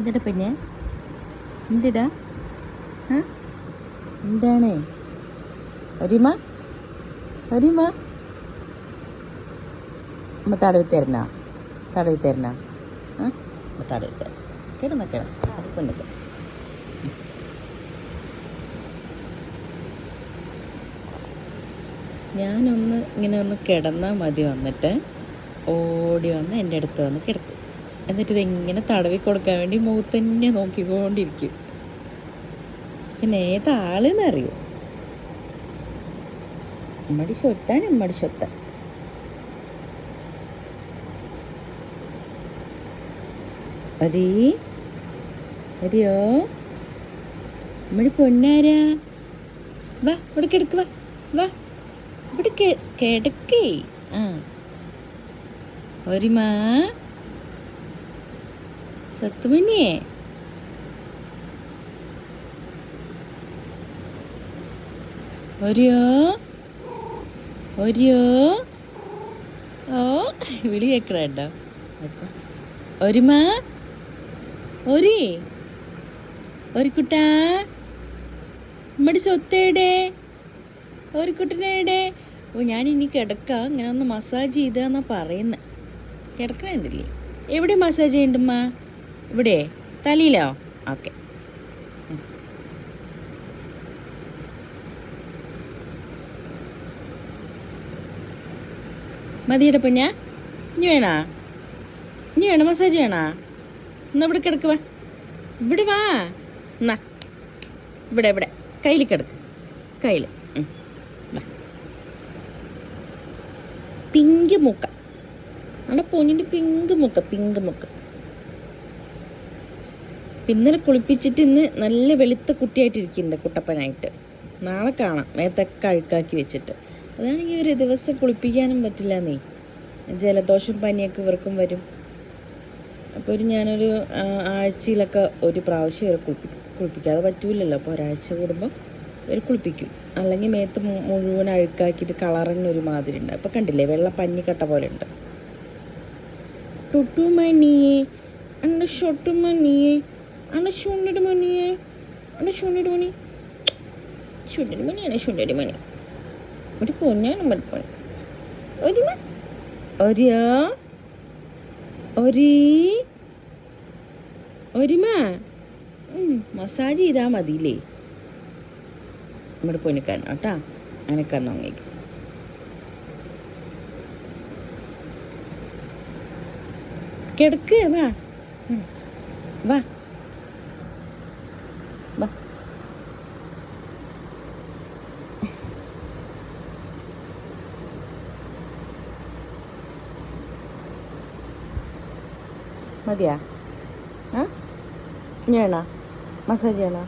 എന്താ പിന്നെ എന്തിടാ എന്താണ് ഒരിമ ഒരിമ അമ്മ തടവി തരണോ തടവി തരണോ തടവി തരാം കിടന്ന അത് പെണ്ണില്ല ഞാനൊന്ന് ഇങ്ങനെ ഒന്ന് കിടന്നാൽ മതി വന്നിട്ട് ഓടി വന്ന് എൻ്റെ അടുത്ത് വന്ന് കിടക്കും എന്നിട്ട് ഇതിങ്ങനെ തടവി കൊടുക്കാൻ വേണ്ടി മുഖത്ത് തന്നെ നോക്കിക്കൊണ്ടിരിക്കും. പിന്നെ ഏതാളെന്നറിയോ? ഉമ്മടി ശൊത്താൻ ഉമ്മടി ശൊത്ത. അരിയോ ഉമ്മടി പൊന്നാരാ? വാ ഇവിടെ കിടക്ക്, വാ വാ ഇവിടെ കിടക്കേ. ഒരിമാ സത്തുമണിയേ ഒരിയോ ഓ വിളി കേക്കണോ? ഒരിമാ ഒരു കുട്ടാ നമ്മടെ സ്വത്തേടെ ഒരു കുട്ടനേടെ. ഓ ഞാനിനി കിടക്കാം, ഇങ്ങനെ ഒന്ന് മസാജ് ചെയ്താന്നാ പറയുന്നത്. കിടക്കണുണ്ടല്ലേ? എവിടെ മസാജ് ചെയ്യണ്ടമ്മ? ഇവിടെ തലയിലോ? ഓക്കെ. മതിയുടെ പൊന്നാ, ഇനി വേണോ മസാജ് വേണോ? എന്നാ ഇവിടെ കിടക്ക്, വാ ഇവിടെ വാ. എന്നാ ഇവിടെ കയ്യിൽ കിടക്ക്, കയ്യിൽ. പിങ്ക് മുക്ക, നമ്മുടെ പൊന്നിൻ്റെ പിങ്ക് മുക്ക. ഇന്നലെ കുളിപ്പിച്ചിട്ട് ഇന്ന് നല്ല വെളുത്ത കുട്ടിയായിട്ടിരിക്കുന്നുണ്ട്, കുട്ടപ്പനായിട്ട്. നാളെ കാണാം മേത്തൊക്കെ അഴുക്കാക്കി വെച്ചിട്ട്. അതാണെങ്കിൽ ഒരു ദിവസം കുളിപ്പിക്കാനും പറ്റില്ല. ജലദോഷം പനിയൊക്കെ ഇവർക്കും വരും. അപ്പോൾ ഞാനൊരു ആഴ്ചയിലൊക്കെ ഒരു പ്രാവശ്യം ഇവരെ കുളിപ്പിക്കാതെ പറ്റൂലല്ലോ. അപ്പോൾ ഒരാഴ്ച കൂടുമ്പോൾ ഇവർ കുളിപ്പിക്കും. അല്ലെങ്കിൽ മേത്ത് മുഴുവൻ അഴുക്കാക്കിയിട്ട് കളറിന് ഒരു മാതിരി ഉണ്ട്. അപ്പോൾ കണ്ടില്ലേ, വെള്ള പഞ്ഞിക്കട്ട പോലെ ഉണ്ട്. ടൊട്ടുമണിയെ അണ്ട ഷൊട്ടുമണിയെ അണ്ട ശുണ്ടടി മണിയെ അണ്ട ശുണ്ടടി മണി ഒരു പൊന്നാണ് മടുപ്പണി. ഒരിമ മസാജ് ചെയ്താൽ മതിയില്ലേ? നമ്മുടെ പൊന്നിക്കാരൻ കേട്ടാ, അങ്ങനെയൊക്കെ നോങ്ങിക്കും. കിടക്ക്, വാ വാ വാ. മതിയാ? ഇനി വേണോ മസാജ് ചെയ്യണോ?